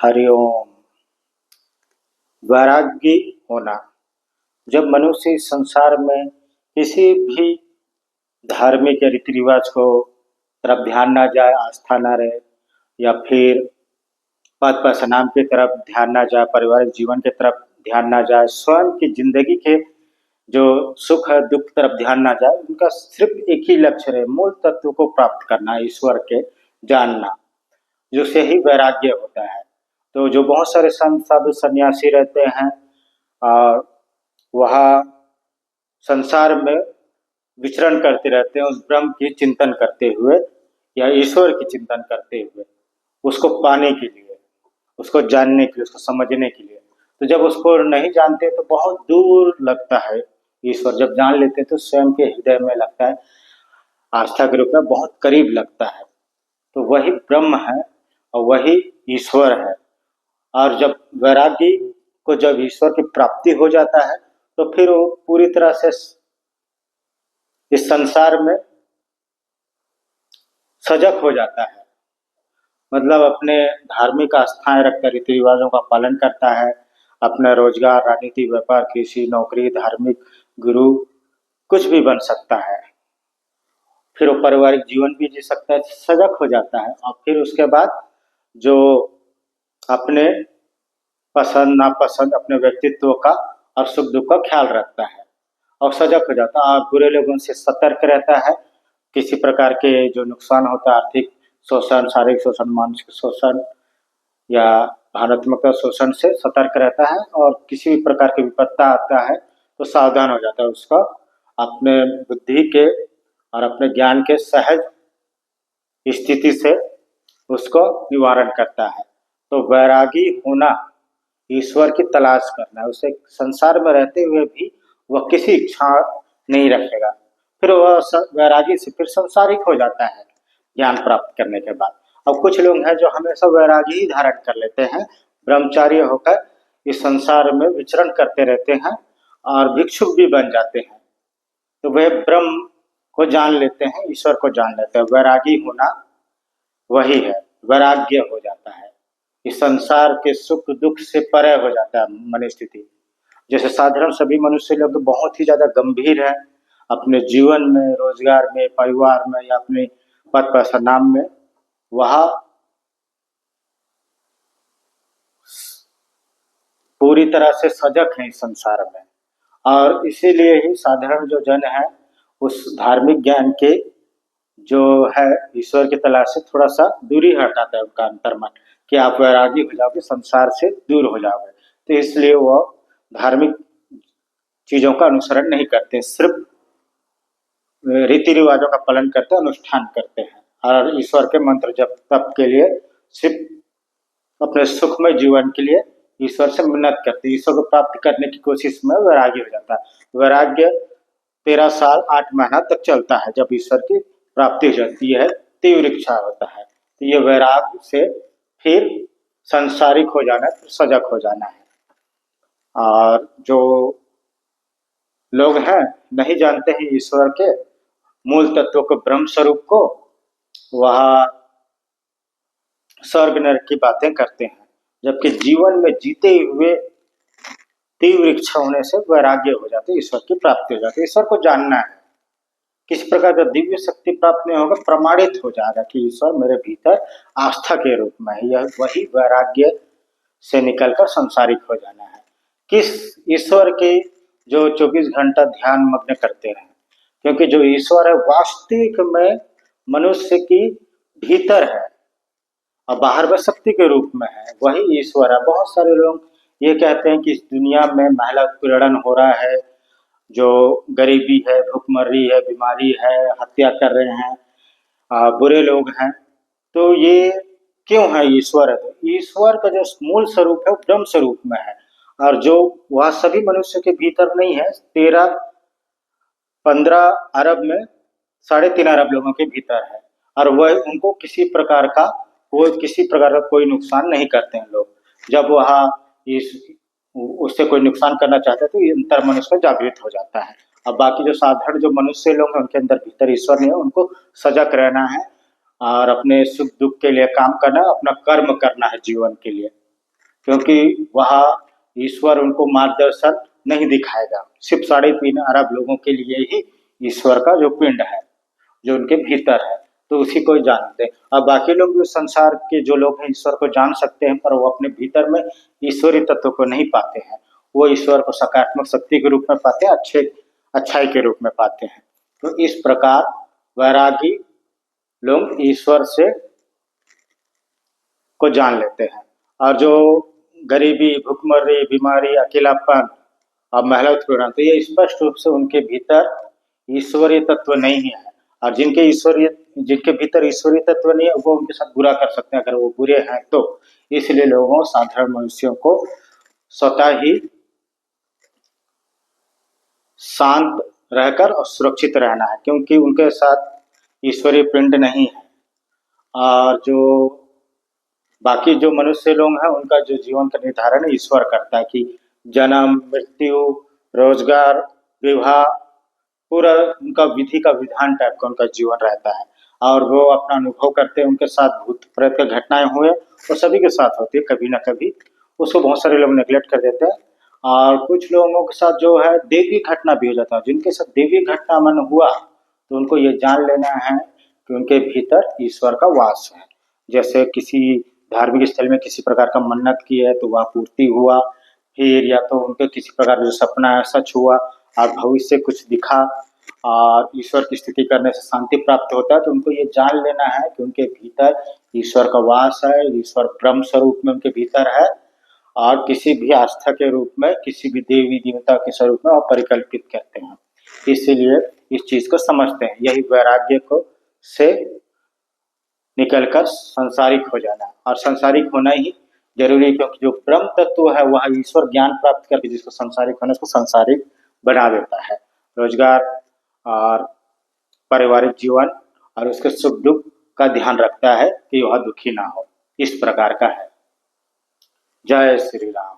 हरिओम। वैरागी होना। जब मनुष्य इस संसार में किसी भी धार्मिक या रीति रिवाज को तरफ ध्यान ना जाए, आस्था ना रहे, या फिर पद प्रसनाम की तरफ ध्यान ना जाए, पारिवारिक जीवन की तरफ ध्यान ना जाए, स्वयं की जिंदगी के जो सुख है दुख की तरफ ध्यान ना जाए, उनका सिर्फ एक ही लक्ष्य है, मूल तत्व को प्राप्त करना, ईश्वर के जानना, जो से ही वैराग्य होता है। तो जो बहुत सारे संत साधु सन्यासी रहते हैं और वह संसार में विचरण करते रहते हैं, उस ब्रह्म की चिंतन करते हुए या ईश्वर की चिंतन करते हुए, उसको पाने के लिए, उसको जानने के लिए, उसको समझने के लिए। तो जब उसको नहीं जानते तो बहुत दूर लगता है ईश्वर, जब जान लेते तो स्वयं के हृदय में लगता है, आस्था के रूप में बहुत करीब लगता है। तो वही ब्रह्म है और वही ईश्वर है। और जब वैरागी को जब ईश्वर की प्राप्ति हो जाता है तो फिर वो पूरी तरह से इस संसार में सजग हो जाता है, मतलब अपने धार्मिक आस्थाएं रखकर रीति रिवाजों का पालन करता है, अपना रोजगार, राजनीति, व्यापार, कृषि, नौकरी, धार्मिक गुरु कुछ भी बन सकता है। फिर वो पारिवारिक जीवन भी जी सकता है, सजग हो जाता है। और फिर उसके बाद जो अपने पसंद नापसंद, अपने व्यक्तित्व का और सुख दुख का ख्याल रखता है और सजग हो जाता है और बुरे लोगों से सतर्क रहता है। किसी प्रकार के जो नुकसान होता है, आर्थिक शोषण, शारीरिक शोषण, मानसिक शोषण या भावनात्मक शोषण से सतर्क रहता है। और किसी भी प्रकार की विपत्ता आता है तो सावधान हो जाता है, उसका अपने बुद्धि के और अपने ज्ञान के सहज स्थिति से उसको निवारण करता है। तो वैरागी होना ईश्वर की तलाश करना है, उसे संसार में रहते हुए भी वह किसी इच्छा नहीं रखेगा। फिर वह वैरागी से फिर संसारिक हो जाता है ज्ञान प्राप्त करने के बाद। अब कुछ लोग हैं जो हमेशा वैरागी ही धारण कर लेते हैं, ब्रह्मचारी होकर इस संसार में विचरण करते रहते हैं और भिक्षुक भी बन जाते हैं। तो वे ब्रह्म को जान लेते हैं, ईश्वर को जान लेते हैं। वैरागी होना वही है, वैराग्य हो जाता है, इस संसार के सुख दुख से परे हो जाता है मन स्थिति। जैसे साधारण सभी मनुष्य लोग बहुत ही ज्यादा गंभीर है अपने जीवन में, रोजगार में, परिवार में या अपने पद प्रसन्नाम में, वह पूरी तरह से सजग है इस संसार में। और इसीलिए ही साधारण जो जन है उस धार्मिक ज्ञान के जो है ईश्वर की तलाश से थोड़ा सा दूरी हटाता है उनका अंतर्मन, कि आप वैरागी हो जाओगे, संसार से दूर हो जाओगे। तो इसलिए वो धार्मिक चीजों का अनुसरण नहीं करते, सिर्फ रीति रिवाजों का पालन करते, अनुष्ठान करते हैं और ईश्वर के मंत्र जप तप के लिए, सिर्फ अपने सुखमय जीवन के लिए ईश्वर से मिन्नत करते, ईश्वर को प्राप्त करने की कोशिश में वैरागी हो जाता है। वैराग्य 13 साल 8 महीना तक चलता है, जब ईश्वर की प्राप्ति हो जाती है, तीव्र इच्छा होता है। तो ये वैराग से फिर संसारिक हो जाना, फिर सजग हो जाना है। और जो लोग हैं नहीं जानते हैं ईश्वर के मूल तत्व को, ब्रह्म स्वरूप को, वह स्वर्ग नरक की बातें करते हैं, जबकि जीवन में जीते हुए तीव्र इच्छा होने से वैराग्य हो जाते, ईश्वर की प्राप्ति हो जाती। ईश्वर को जानना है, किस प्रकार का दिव्य शक्ति प्राप्त नहीं होगा, प्रमाणित हो जाएगा कि ईश्वर मेरे भीतर आस्था के रूप में है। यह वही वैराग्य से निकलकर संसारिक हो जाना है। किस ईश्वर के जो 24 घंटा ध्यान मग्न करते हैं, क्योंकि जो ईश्वर है वास्तविक में मनुष्य की भीतर है और बाहर में शक्ति के रूप में है, वही ईश्वर है। बहुत सारे लोग ये कहते हैं कि इस दुनिया में महिला उत्पीड़न हो रहा है, जो गरीबी है, भूखमरी है, बीमारी है, हत्या कर रहे हैं, बुरे लोग हैं, तो ये क्यों है? ईश्वर है। तो ईश्वर का जो मूल स्वरूप है वो ब्रह्म स्वरूप में है, और जो वह सभी मनुष्य के भीतर नहीं है। 13-15 अरब में 3.5 अरब लोगों के भीतर है, और वह उनको किसी प्रकार का कोई नुकसान नहीं करते हैं लोग। जब वह उससे कोई नुकसान करना चाहते हैं तो ये अंतर्मन उसका जागृत हो जाता है। अब बाकी जो साधारण जो मनुष्य लोग हैं उनके अंदर भीतर ईश्वर नहीं है, उनको सजग रहना है और अपने सुख दुख के लिए काम करना है, अपना कर्म करना है जीवन के लिए। क्योंकि वहाँ ईश्वर उनको मार्गदर्शन नहीं दिखाएगा। सिर्फ 3.5 अरब लोगों के लिए ही ईश्वर का जो पिंड है, जो उनके भीतर है, तो उसी को ही जानते हैं। और बाकी लोग भी संसार के जो लोग हैं ईश्वर को जान सकते हैं, पर वो अपने भीतर में ईश्वरीय तत्व को नहीं पाते हैं। वो ईश्वर को सकारात्मक शक्ति के रूप में पाते हैं, अच्छाई के रूप में पाते हैं। तो इस प्रकार वैरागी लोग ईश्वर से को जान लेते हैं। और जो गरीबी, भुखमरी, बीमारी, अकेलापन और महिला उत्पीड़न, तो ये स्पष्ट रूप से उनके भीतर ईश्वरीय तत्व नहीं है। और जिनके भीतर ईश्वरीय तत्व नहीं है, वो उनके साथ बुरा कर सकते हैं अगर वो बुरे हैं तो। इसलिए लोगों, साधारण मनुष्यों को स्वतः ही शांत रहकर और सुरक्षित रहना है, क्योंकि उनके साथ ईश्वरीय पिंड नहीं है। और जो बाकी जो मनुष्य लोग हैं, उनका जो जीवन का निर्धारण ईश्वर करता है कि जन्म, मृत्यु, रोजगार, विवाह, पूरा उनका विधि का विधान टाइप का उनका जीवन रहता है। और वो अपना अनुभव करते हैं, उनके साथ भूत प्रेत की घटनाएं हुए वो सभी के साथ होती है कभी ना कभी, उसको बहुत सारे लोग नेग्लेक्ट कर देते हैं। और कुछ लोगों के साथ जो है दैवी घटना भी हो जाता है। जिनके साथ दैवी घटना मन हुआ, तो उनको ये जान लेना है कि उनके भीतर ईश्वर का वास है। जैसे किसी धार्मिक स्थल में किसी प्रकार का मन्नत की है तो वह पूर्ति हुआ, फिर या तो उनके किसी प्रकार का जो सपना है सच हुआ और भविष्य कुछ दिखा और ईश्वर की स्तुति करने से शांति प्राप्त होता है, तो उनको ये जान लेना है कि उनके भीतर ईश्वर का वास है, ईश्वर ब्रह्म स्वरूप में उनके भीतर है और किसी भी आस्था के रूप में, किसी भी देवी देवता के स्वरूप में और परिकल्पित करते हैं। इसीलिए इस चीज को समझते हैं। यही वैराग्य को से निकलकर संसारिक हो जाना, और संसारिक होना ही जरूरी है, क्योंकि जो ब्रह्म तत्व है वह ईश्वर ज्ञान प्राप्त करके जिसको संसारिक होना, उसको संसारिक बना देता है। रोजगार और पारिवारिक जीवन और उसके सुख दुख का ध्यान रखता है कि वह दुखी ना हो। इस प्रकार का है। जय श्री राम।